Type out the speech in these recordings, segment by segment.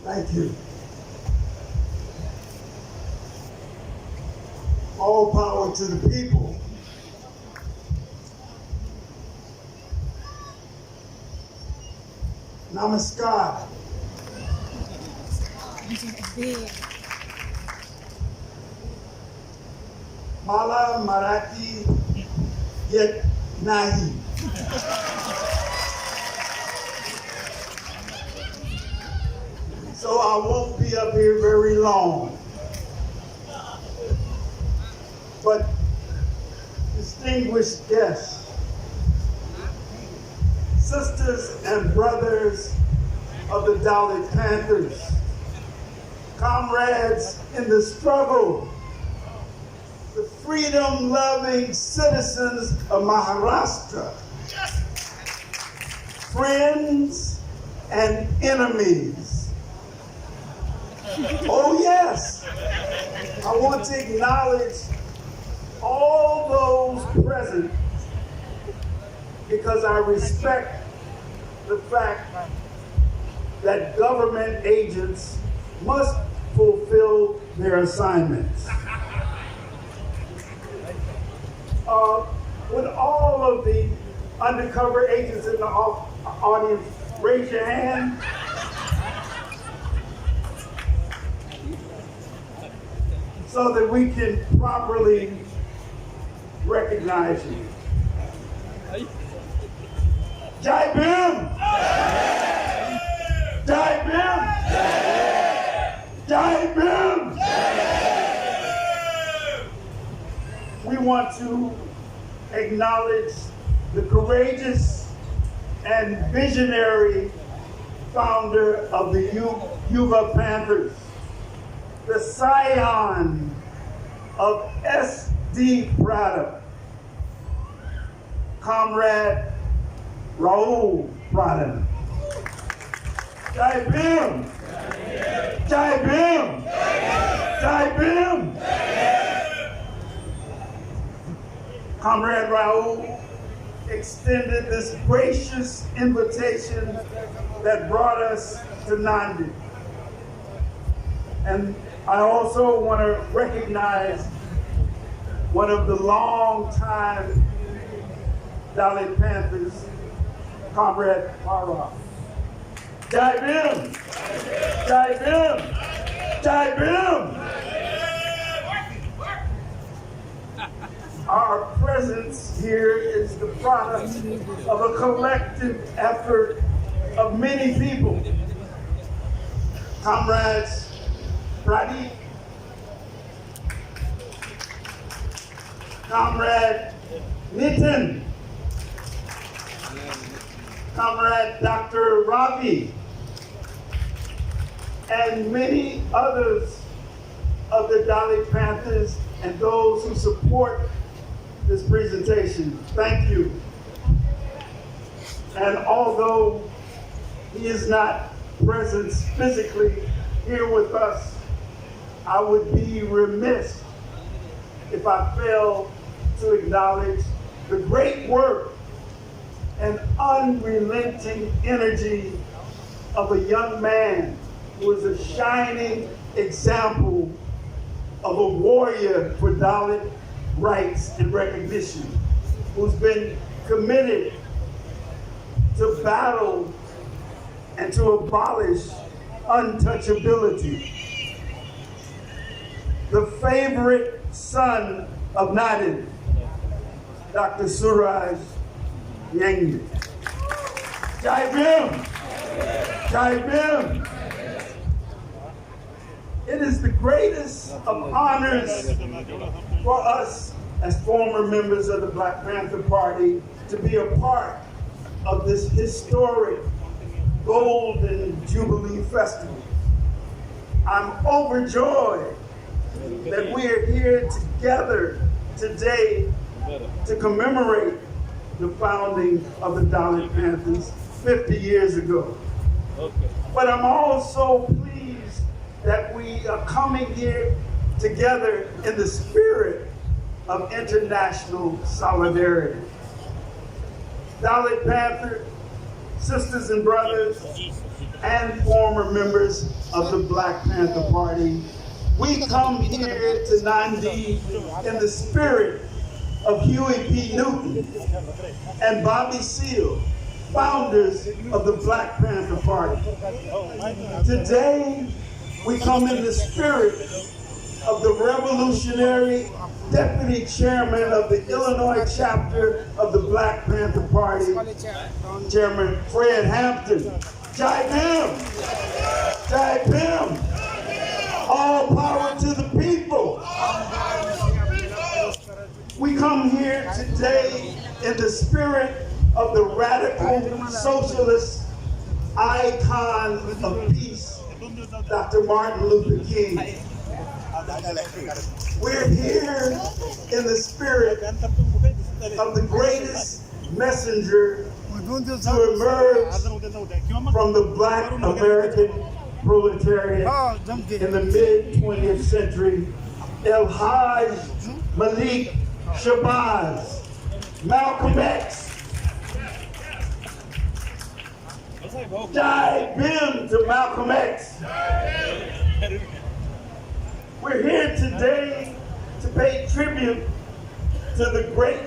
Thank you. All power to the people. Namaskar. Mala Marathi Yet Nahi. So I won't be up here very long. But distinguished guests, sisters and brothers of the Dalit Panthers, comrades in the struggle, the freedom-loving citizens of Maharashtra, friends and enemies. Oh yes, I want to acknowledge all those present because I respect the fact that government agents must fulfill their assignments. Would all of the undercover agents in the audience raise your hand? So that we can properly recognize you. Jai Bhim! Jai Bhim! Jai Bhim! We want to acknowledge the courageous and visionary founder of the Yuva Panthers, the scion of S.D. Prada, Comrade Raul Prada. Jai Bhim! Jai Bhim! Jai Bhim! Comrade Raul extended this gracious invitation that brought us to Nandi. And I also want to recognize one of the long-time Dalit Panthers, Comrade Para. Jai Bhim! Jai Bhim! Jai Bhim! Our presence here is the product of a collective effort of many people. Comrades Pradeep, Comrade Nitin, Comrade Dr. Ravi, and many others of the Dalit Panthers and those who support this presentation. Thank you. And although he is not present physically here with us, I would be remiss if I failed to acknowledge the great work and unrelenting energy of a young man who is a shining example of a warrior for Dalit rights and recognition, who's been committed to battle and to abolish untouchability. The favorite son of Nadin, Dr. Suraj Yangdi. Jai Bhim! Jai Bhim! It is the greatest of honors for us as former members of the Black Panther Party to be a part of this historic Golden Jubilee Festival. I'm overjoyed that we are here together today to commemorate the founding of the Dalit Panthers 50 years ago. But I'm also pleased that we are coming here together in the spirit of international solidarity. Dalit Panther sisters and brothers and former members of the Black Panther Party, we come here to Nandi in the spirit of Huey P. Newton and Bobby Seale, founders of the Black Panther Party. Today, we come in the spirit of the revolutionary deputy chairman of the Illinois chapter of the Black Panther Party, Chairman Fred Hampton. Jai Bim! Jai Bim! All power to the people. We come here today in the spirit of the radical socialist icon of peace, Dr. Martin Luther King. We're here in the spirit of the greatest messenger to emerge from the Black American proletariat in the mid-20th century, El Hajj Malik Shabazz, Malcolm X. Jai Bim to Malcolm X. We're here today to pay tribute to the great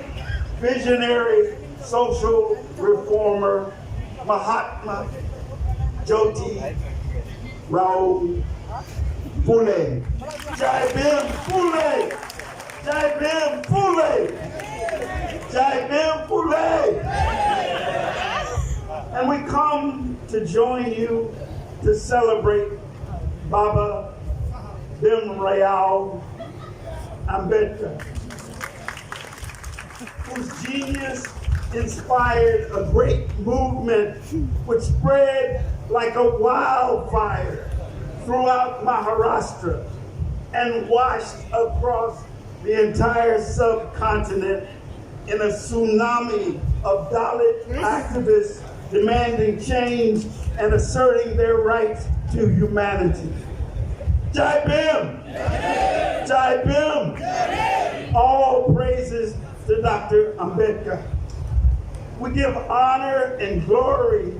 visionary social reformer Mahatma Jyoti Rao Phule. Jai Bim Phule! Jai Bim Phule! Jai Bim Phule! And we come to join you to celebrate Baba Bhimrao Ambedkar, whose genius inspired a great movement which spread like a wildfire throughout Maharashtra and washed across the entire subcontinent in a tsunami of Dalit activists demanding change and asserting their rights to humanity. Jai Bim! Jai Bim! All praises to Dr. Ambedkar. We give honor and glory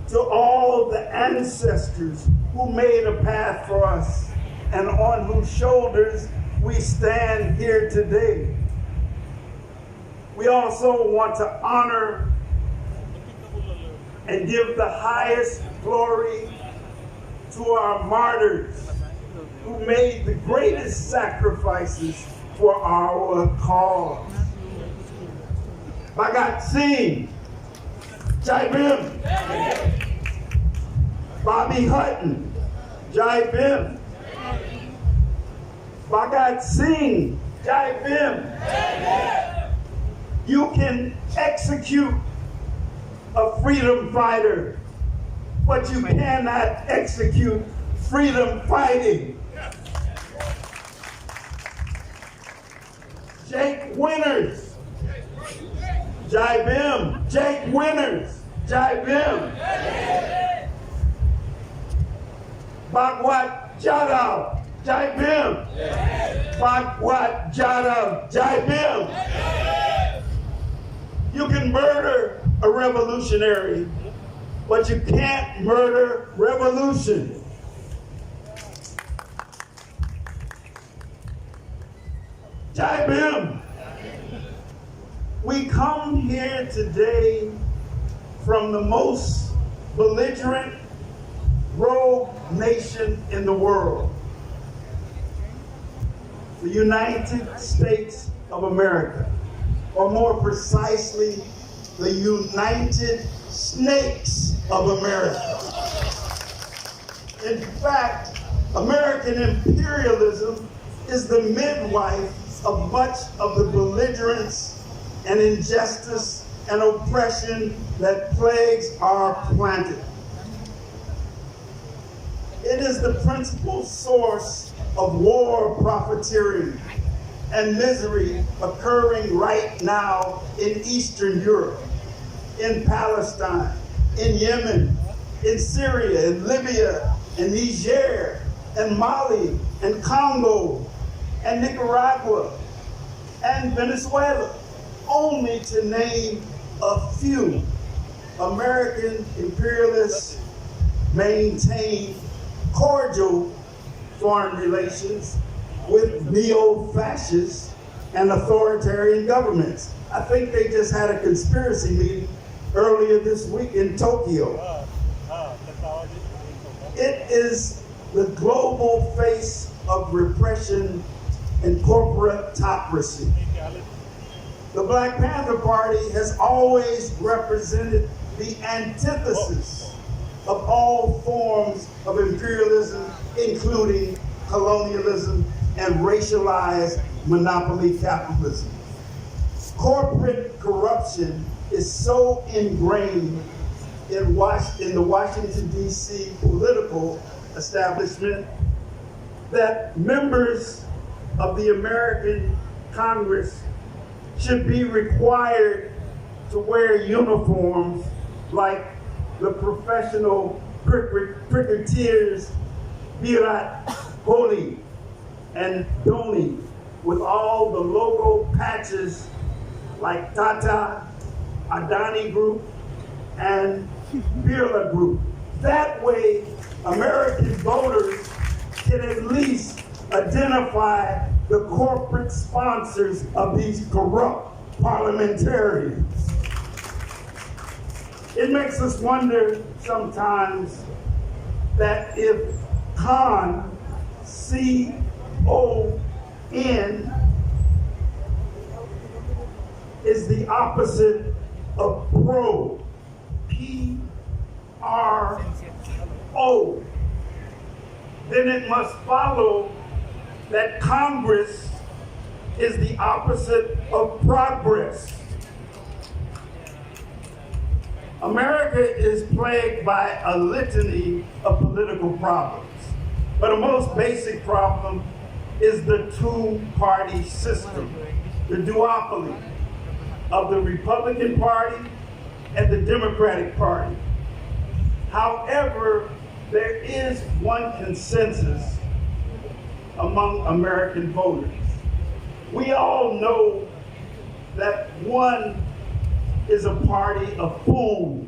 to all the ancestors who made a path for us and on whose shoulders we stand here today. We also want to honor and give the highest glory to our martyrs who made the greatest sacrifices for our cause. Bhagat Singh, Jai Bim. Bobby Hutton, Jai Bim. Bhagat Singh, Jai Bim. You can execute a freedom fighter, but you cannot execute freedom fighting. Jake Winters, Jai Bim. Jake Winters, Jai Bim. Bhagwat Jadhav, Jai Bim. Bhagwat Jadhav, Jai Bim. You can murder a revolutionary, but you can't murder revolution. Jai Bim. We come here today from the most belligerent rogue nation in the world, the United States of America, or more precisely, the United Snakes of America. In fact, American imperialism is the midwife of much of the belligerence and injustice and oppression that plagues our planet. It is the principal source of war profiteering and misery occurring right now in Eastern Europe, in Palestine, in Yemen, in Syria, in Libya, in Niger, and Mali, and Congo, and Nicaragua, and Venezuela, only to name a few. American imperialists maintain cordial foreign relations with neo-fascist and authoritarian governments. I think they just had a conspiracy meeting earlier this week in Tokyo. It is the global face of repression and corporatocracy. The Black Panther Party has always represented the antithesis of all forms of imperialism, including colonialism and racialized monopoly capitalism. Corporate corruption is so ingrained in the Washington, D.C. political establishment that members of the American Congress should be required to wear uniforms like the professional cricketers Virat Kohli and Dhoni, with all the logo patches like Tata, Adani Group, and Birla Group. That way, American voters can at least identify the corporate sponsors of these corrupt parliamentarians. It makes us wonder sometimes that if con, C-O-N, is the opposite of pro, P-R-O, then it must follow that Congress is the opposite of progress. America is plagued by a litany of political problems, but a most basic problem is the two-party system, the duopoly of the Republican Party and the Democratic Party. However, there is one consensus among American voters. We all know that one is a party of fools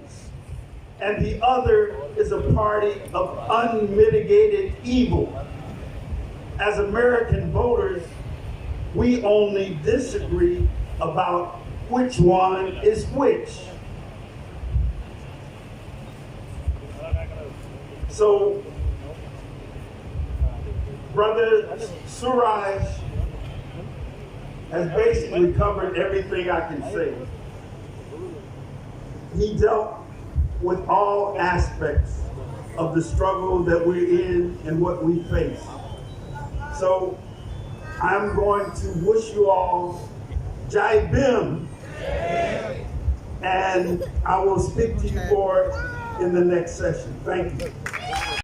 and the other is a party of unmitigated evil. As American voters, we only disagree about which one is which. So, Brother Suraj has basically covered everything I can say. He dealt with all aspects of the struggle that we're in and what we face. So, I'm going to wish you all Jai Bhim, and I will speak to you more in the next session. Thank you.